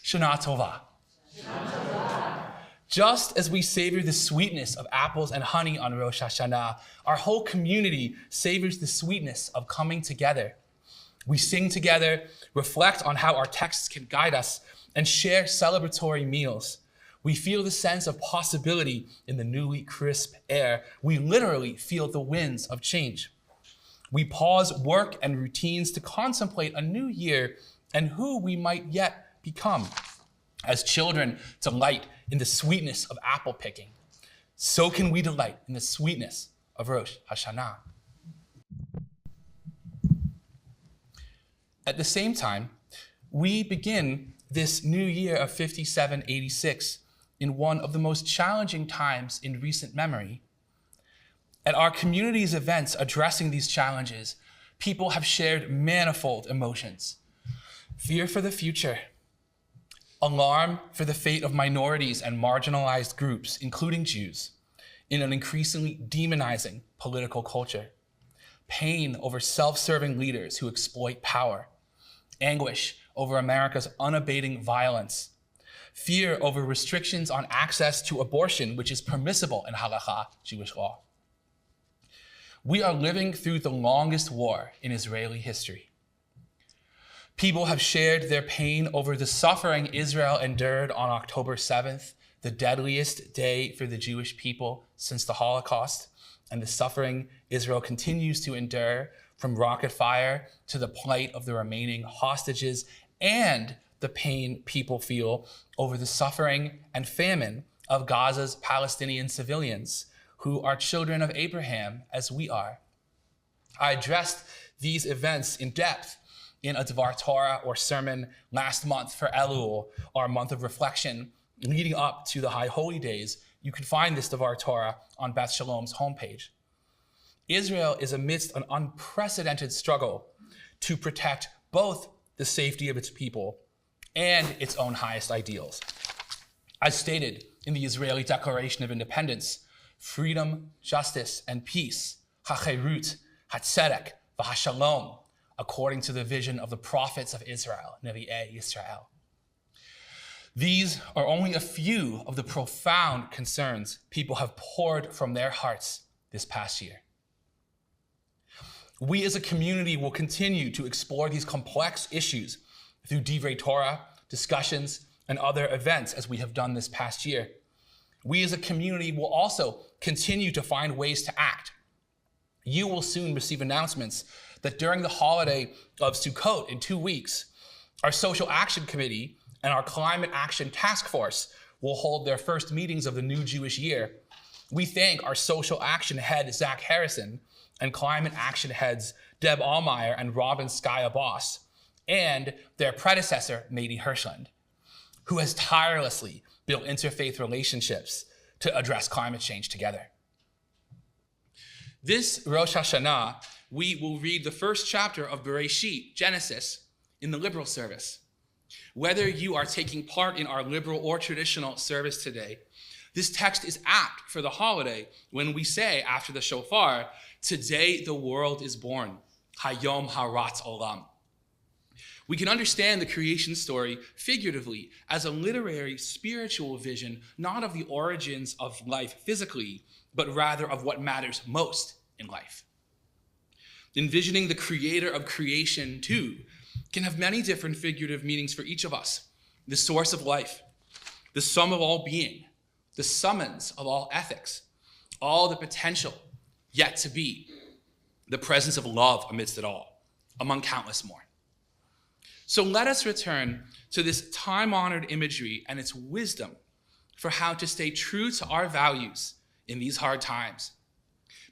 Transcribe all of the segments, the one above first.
Shana Tova. Just as we savor the sweetness of apples and honey on Rosh Hashanah, our whole community savors the sweetness of coming together. We sing together, reflect on how our texts can guide us, and share celebratory meals. We feel the sense of possibility in the newly crisp air. We literally feel the winds of change. We pause work and routines to contemplate a new year and who we might yet become. As children delight in the sweetness of apple picking, so can we delight in the sweetness of Rosh Hashanah. At the same time, we begin this new year of 5786 in one of the most challenging times in recent memory. At our community's events addressing these challenges, people have shared manifold emotions. Fear for the future, alarm for the fate of minorities and marginalized groups, including Jews, in an increasingly demonizing political culture. Pain over self-serving leaders who exploit power. Anguish over America's unabating violence. Fear over restrictions on access to abortion, which is permissible in halakha, Jewish law. We are living through the longest war in Israeli history. People have shared their pain over the suffering Israel endured on October 7th, the deadliest day for the Jewish people since the Holocaust, and the suffering Israel continues to endure, from rocket fire to the plight of the remaining hostages, and the pain people feel over the suffering and famine of Gaza's Palestinian civilians, who are children of Abraham as we are. I addressed these events in depth in a Dvar Torah or sermon last month for Elul, our month of reflection leading up to the High Holy Days. You can find this Dvar Torah on Beth Shalom's homepage. Israel is amidst an unprecedented struggle to protect both the safety of its people and its own highest ideals. As stated in the Israeli Declaration of Independence, freedom, justice, and peace, hacherut, hatzedek, v'hashalom, according to the vision of the prophets of Israel, Nevi'ei Yisrael. These are only a few of the profound concerns people have poured from their hearts this past year. We as a community will continue to explore these complex issues through Divrei Torah, discussions, and other events as we have done this past year. We as a community will also continue to find ways to act. You will soon receive announcements that during the holiday of Sukkot in 2 weeks, our Social Action Committee and our Climate Action Task Force will hold their first meetings of the new Jewish year. We thank our Social Action Head, Zach Harrison, and Climate Action Heads, Deb Allmeyer and Robin Skya Boss, and their predecessor, Mady Hirschland, who has tirelessly built interfaith relationships to address climate change together. This Rosh Hashanah, we will read the first chapter of Bereshit, Genesis, in the liberal service. Whether you are taking part in our liberal or traditional service today, this text is apt for the holiday when we say after the shofar, "Today the world is born, Hayom Haratz Olam." We can understand the creation story figuratively as a literary, spiritual vision, not of the origins of life physically, but rather of what matters most in life. Envisioning the creator of creation, too, can have many different figurative meanings for each of us. The source of life, the sum of all being, the summons of all ethics, all the potential yet to be, the presence of love amidst it all, among countless more. So let us return to this time-honored imagery and its wisdom for how to stay true to our values in these hard times.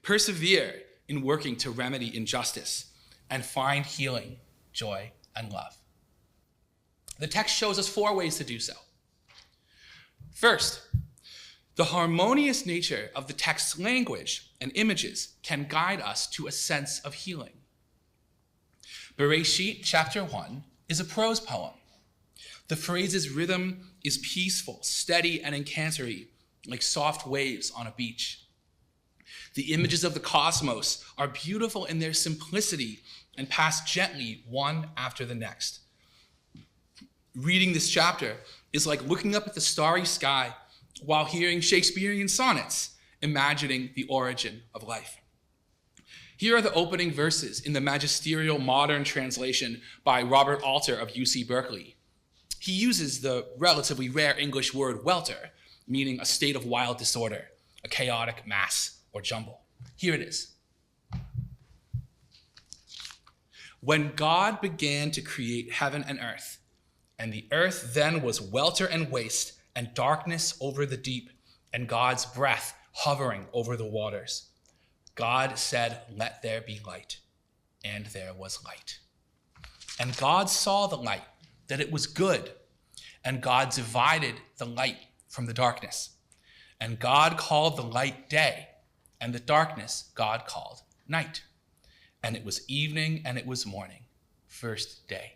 Persevere in working to remedy injustice and find healing, joy, and love. The text shows us 4 ways to do so. First, the harmonious nature of the text's language and images can guide us to a sense of healing. Bereshit chapter 1 is a prose poem. The phrase's rhythm is peaceful, steady, and incantory, like soft waves on a beach. The images of the cosmos are beautiful in their simplicity and pass gently one after the next. Reading this chapter is like looking up at the starry sky while hearing Shakespearean sonnets, imagining the origin of life. Here are the opening verses in the magisterial modern translation by Robert Alter of UC Berkeley. He uses the relatively rare English word welter, meaning a state of wild disorder, a chaotic mass or jumble. Here it is. When God began to create heaven and the earth then was welter and waste, and darkness over the deep, and God's breath hovering over the waters. God said, "Let there be light," and there was light. And God saw the light, that it was good, and God divided the light from the darkness. And God called the light day, and the darkness God called night. And it was evening, and it was morning, first day.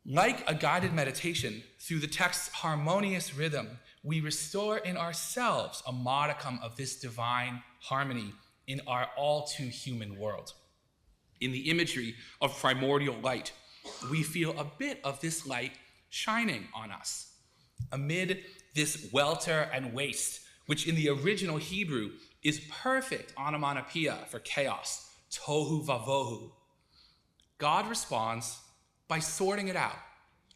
Like a guided meditation, through the text's harmonious rhythm, we restore in ourselves a modicum of this divine harmony in our all too human world. In the imagery of primordial light, we feel a bit of this light shining on us. Amid this welter and waste, which in the original Hebrew is perfect onomatopoeia for chaos, tohu vavohu, God responds by sorting it out,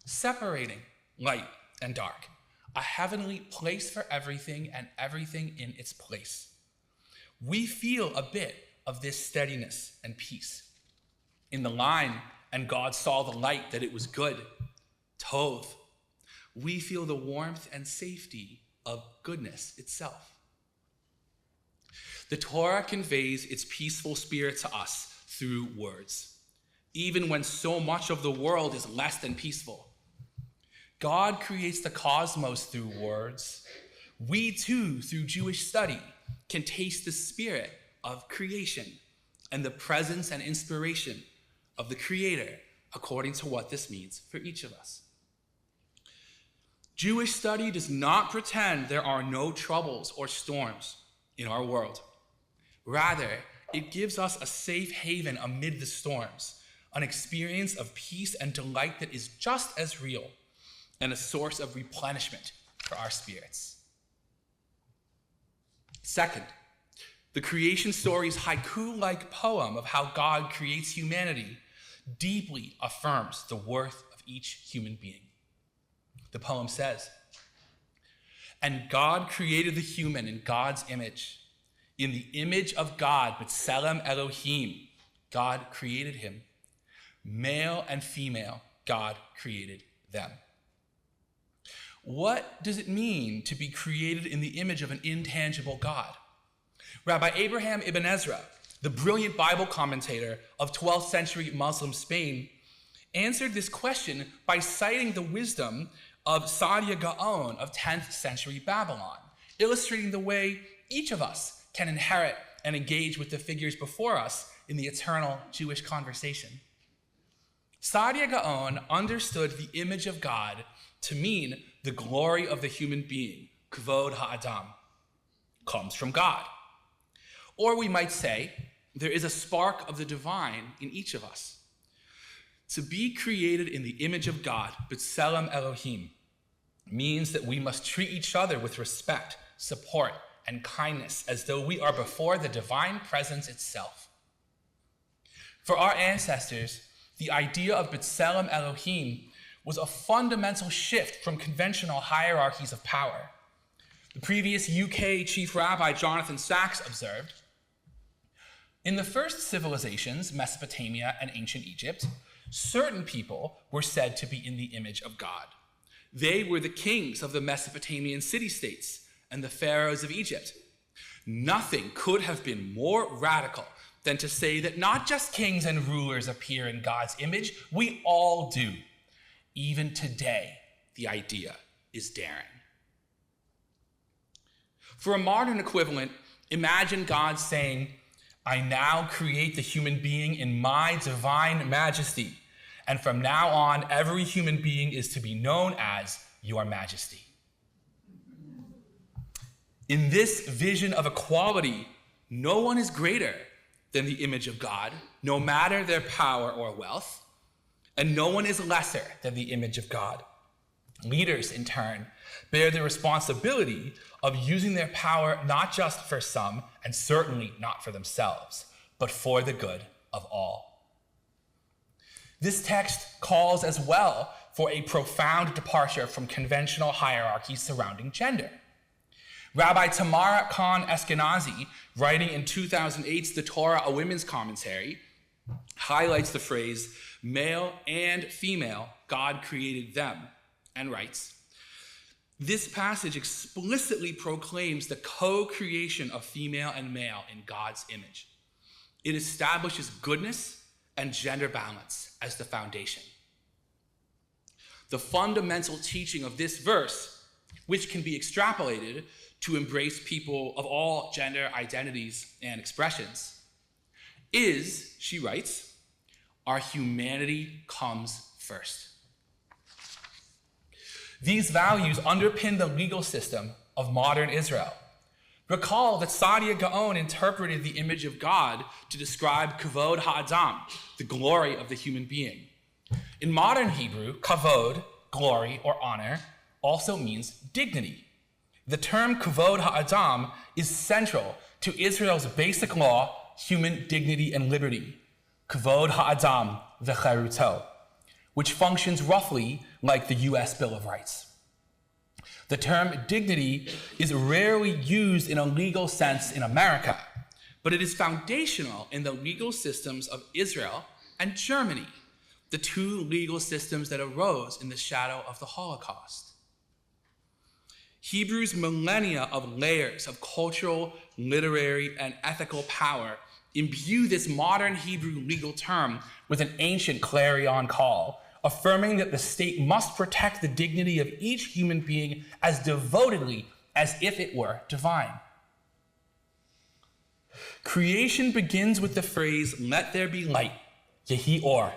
separating light and dark, a heavenly place for everything and everything in its place. We feel a bit of this steadiness and peace. In the line, "And God saw the light that it was good," tov, we feel the warmth and safety of goodness itself. The Torah conveys its peaceful spirit to us through words, even when so much of the world is less than peaceful. God creates the cosmos through words. We too, through Jewish study, can taste the spirit of creation and the presence and inspiration of the Creator according to what this means for each of us. Jewish study does not pretend there are no troubles or storms in our world. Rather, it gives us a safe haven amid the storms, an experience of peace and delight that is just as real, and a source of replenishment for our spirits. Second, the creation story's haiku-like poem of how God creates humanity deeply affirms the worth of each human being. The poem says, "And God created the human in God's image. In the image of God, B'Tselem Elohim, God created him. Male and female, God created them." What does it mean to be created in the image of an intangible God? Rabbi Abraham Ibn Ezra, the brilliant Bible commentator of 12th century Muslim Spain, answered this question by citing the wisdom of Saadia Gaon of 10th century Babylon, illustrating the way each of us can inherit and engage with the figures before us in the eternal Jewish conversation. Saadia Gaon understood the image of God to mean the glory of the human being, kvod ha'adam, comes from God. Or we might say, there is a spark of the divine in each of us. To be created in the image of God, B'Tselem Elohim, means that we must treat each other with respect, support, and kindness as though we are before the divine presence itself. For our ancestors, the idea of B'Tselem Elohim was a fundamental shift from conventional hierarchies of power. The previous UK Chief Rabbi Jonathan Sacks observed, "In the first civilizations, Mesopotamia and ancient Egypt, certain people were said to be in the image of God. They were the kings of the Mesopotamian city-states and the pharaohs of Egypt. Nothing could have been more radical than to say that not just kings and rulers appear in God's image, we all do. Even today, the idea is daring." For a modern equivalent, imagine God saying, "I now create the human being in my divine majesty, and from now on, every human being is to be known as your majesty." In this vision of equality, no one is greater than the image of God, no matter their power or wealth, and no one is lesser than the image of God. Leaders, in turn, bear the responsibility of using their power not just for some, and certainly not for themselves, but for the good of all. This text calls as well for a profound departure from conventional hierarchies surrounding gender. Rabbi Tamara Khan Eskenazi, writing in 2008's The Torah, a Women's Commentary, highlights the phrase, male and female, God created them, and writes, this passage explicitly proclaims the co-creation of female and male in God's image. It establishes goodness and gender balance as the foundation. The fundamental teaching of this verse, which can be extrapolated to embrace people of all gender identities and expressions, is, she writes, our humanity comes first. These values underpin the legal system of modern Israel. Recall that Saadia Gaon interpreted the image of God to describe kavod ha'adam, the glory of the human being. In modern Hebrew, kavod, glory or honor, also means dignity. The term kavod ha'adam is central to Israel's basic law, human dignity and liberty, kavod ha'adam v'cheruto, which functions roughly like the U.S. Bill of Rights. The term dignity is rarely used in a legal sense in America, but it is foundational in the legal systems of Israel and Germany, the two legal systems that arose in the shadow of the Holocaust. Hebrew's millennia of layers of cultural, literary, and ethical power imbue this modern Hebrew legal term with an ancient clarion call, affirming that the state must protect the dignity of each human being as devotedly as if it were divine. Creation begins with the phrase, let there be light, yehi or,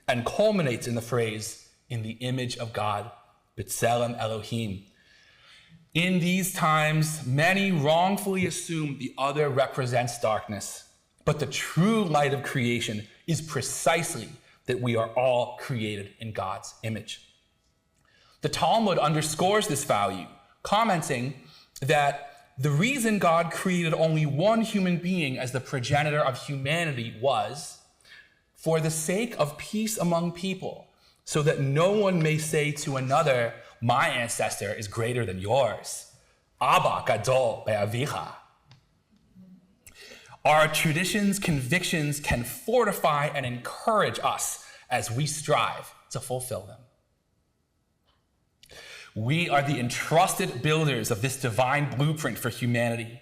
and culminates in the phrase, in the image of God, b'tselem Elohim. In these times, many wrongfully assume the other represents darkness, but the true light of creation is precisely that we are all created in God's image. The Talmud underscores this value, commenting that the reason God created only one human being as the progenitor of humanity was for the sake of peace among people, so that no one may say to another, my ancestor is greater than yours. Abba gadol be'avicha. Our traditions, convictions can fortify and encourage us as we strive to fulfill them. We are the entrusted builders of this divine blueprint for humanity.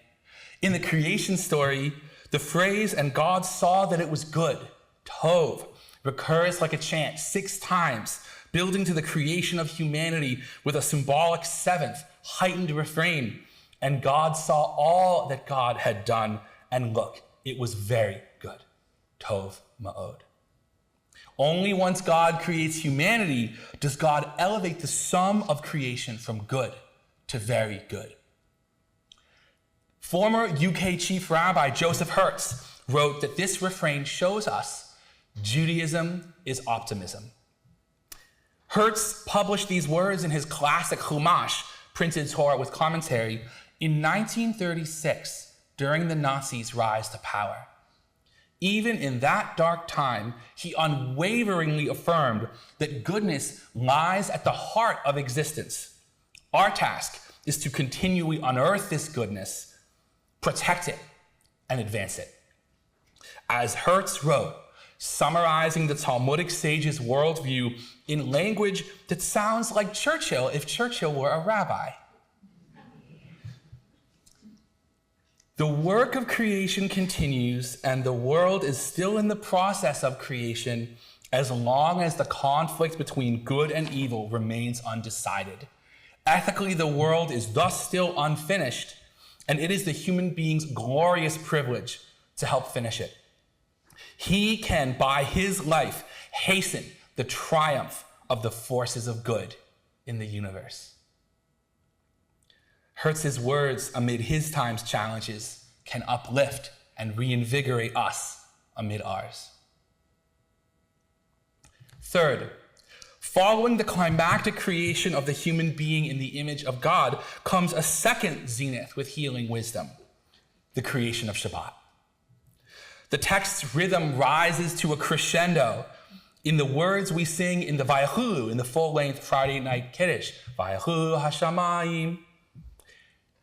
In the creation story, the phrase, and God saw that it was good, tov, recurs like a chant 6 times, building to the creation of humanity with a symbolic 7th, heightened refrain. And God saw all that God had done, and look, it was very good. Tov ma'od. Only once God creates humanity does God elevate the sum of creation from good to very good. Former UK Chief Rabbi Joseph Hertz wrote that this refrain shows us Judaism is optimism. Hertz published these words in his classic Chumash, printed Torah with commentary, in 1936, during the Nazis' rise to power. Even in that dark time, he unwaveringly affirmed that goodness lies at the heart of existence. Our task is to continually unearth this goodness, protect it, and advance it. As Hertz wrote, summarizing the Talmudic sage's worldview in language that sounds like Churchill if Churchill were a rabbi. The work of creation continues, and the world is still in the process of creation as long as the conflict between good and evil remains undecided. Ethically, the world is thus still unfinished, and it is the human being's glorious privilege to help finish it. He can, by his life, hasten the triumph of the forces of good in the universe. Hertz's words amid his time's challenges can uplift and reinvigorate us amid ours. Third, following the climactic creation of the human being in the image of God comes a second zenith with healing wisdom, the creation of Shabbat. The text's rhythm rises to a crescendo in the words we sing in the Vayachu, in the full-length Friday night Kiddush, Vayachu Hashamayim.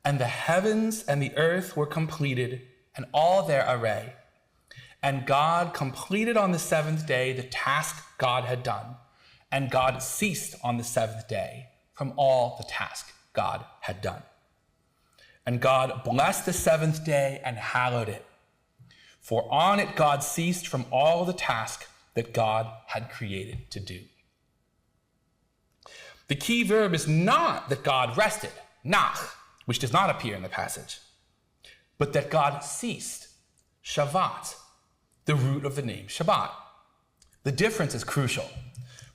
And the heavens and the earth were completed, and all their array. And God completed on the seventh day the task God had done, and God ceased on the seventh day from all the task God had done. And God blessed the seventh day and hallowed it, for on it God ceased from all the task that God had created to do. The key verb is not that God rested, nach, which does not appear in the passage, but that God ceased, shavat, the root of the name Shabbat. The difference is crucial.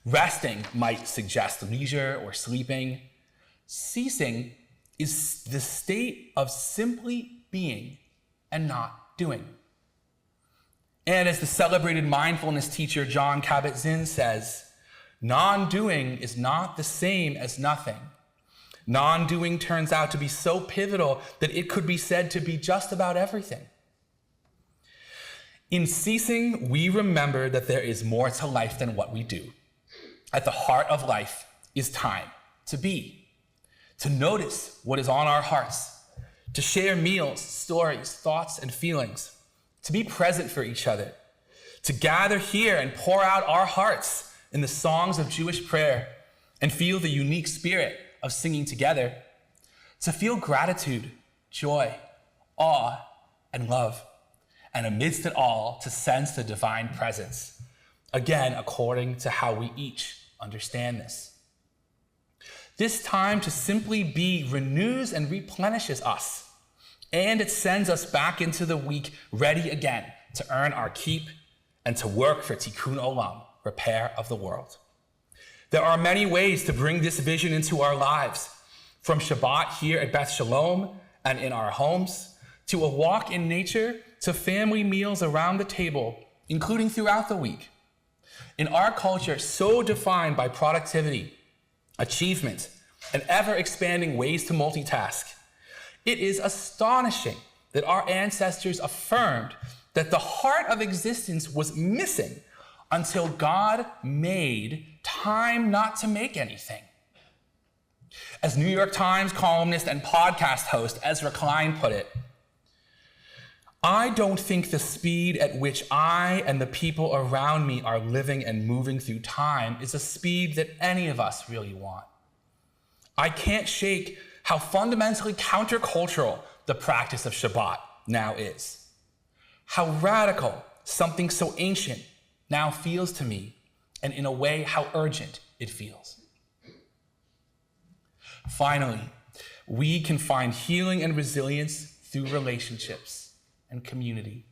Resting might suggest leisure or sleeping. Ceasing is the state of simply being and not doing. And as the celebrated mindfulness teacher John Kabat-Zinn says, non-doing is not the same as nothing. Non-doing turns out to be so pivotal that it could be said to be just about everything. In ceasing, we remember that there is more to life than what we do. At the heart of life is time to be, to notice what is on our hearts, to share meals, stories, thoughts, and feelings, to be present for each other, to gather here and pour out our hearts in the songs of Jewish prayer and feel the unique spirit of singing together, to feel gratitude, joy, awe, and love, and amidst it all, to sense the divine presence, again, according to how we each understand this. This time to simply be renews and replenishes us, and it sends us back into the week ready again to earn our keep and to work for tikkun olam, repair of the world. There are many ways to bring this vision into our lives, from Shabbat here at Beth Shalom and in our homes, to a walk in nature, to family meals around the table, including throughout the week. In our culture, so defined by productivity, achievement, and ever-expanding ways to multitask, it is astonishing that our ancestors affirmed that the heart of existence was missing until God made time not to make anything. As New York Times columnist and podcast host Ezra Klein put it, I don't think the speed at which I and the people around me are living and moving through time is a speed that any of us really want. I can't shake how fundamentally countercultural the practice of Shabbat now is. How radical something so ancient now feels to me, and in a way, how urgent it feels. Finally, we can find healing and resilience through relationships and community.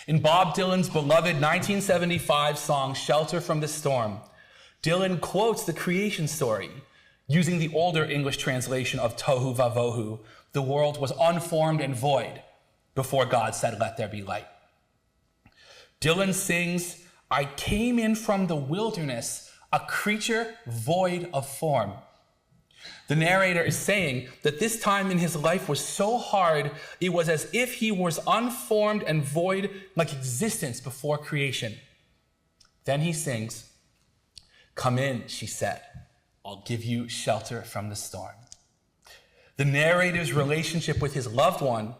In Bob Dylan's beloved 1975 song, Shelter from the Storm, Dylan quotes the creation story using the older English translation of Tohu Vavohu, the world was unformed and void before God said, let there be light. Dylan sings, I came in from the wilderness, a creature void of form. The narrator is saying that this time in his life was so hard, it was as if he was unformed and void like existence before creation. Then he sings, come in, she said, I'll give you shelter from the storm. The narrator's relationship with his loved one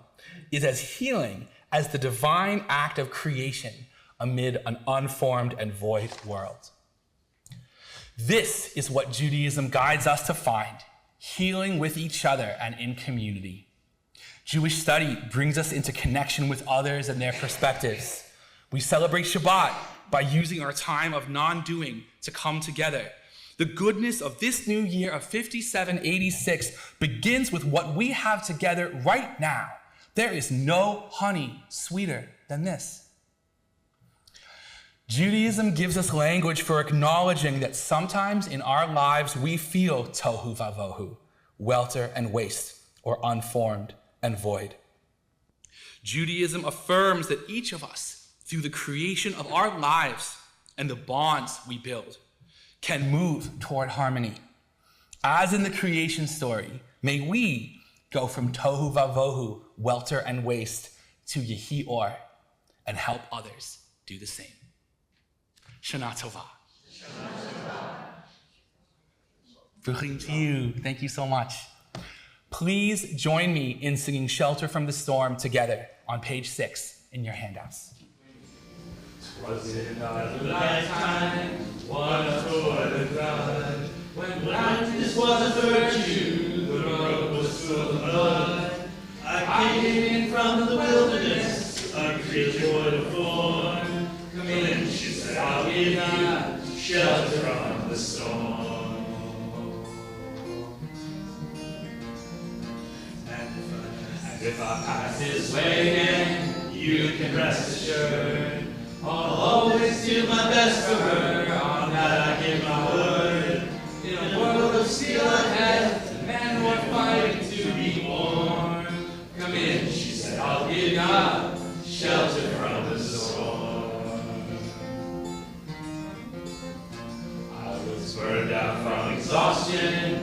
is as healing as the divine act of creation amid an unformed and void world. This is what Judaism guides us to find, healing with each other and in community. Jewish study brings us into connection with others and their perspectives. We celebrate Shabbat by using our time of non-doing to come together. The goodness of this new year of 5786 begins with what we have together right now. There is no honey sweeter than this. Judaism gives us language for acknowledging that sometimes in our lives we feel tohu vavohu, welter and waste, or unformed and void. Judaism affirms that each of us, through the creation of our lives and the bonds we build can move toward harmony. As in the creation story, may we go from tohu vavohu, welter and waste, to yehi or, and help others do the same. Shana Tova. Bruchim to you. Thank you so much. Please join me in singing Shelter from the Storm together on page 6 in your handouts. Was it not a lifetime, one toward the God, when blindness was a virtue, the road was full of blood. I came in from the wilderness, a creature would have born. Come in, she said, I'll give you shelter from the storm. And if I pass this way again, you can rest assured, I'll always do my best for her, on that I give my word. In a world of steel and death, men were fighting to be born. Come in, she said, I'll give God shelter from the storm. I was burned out from exhaustion,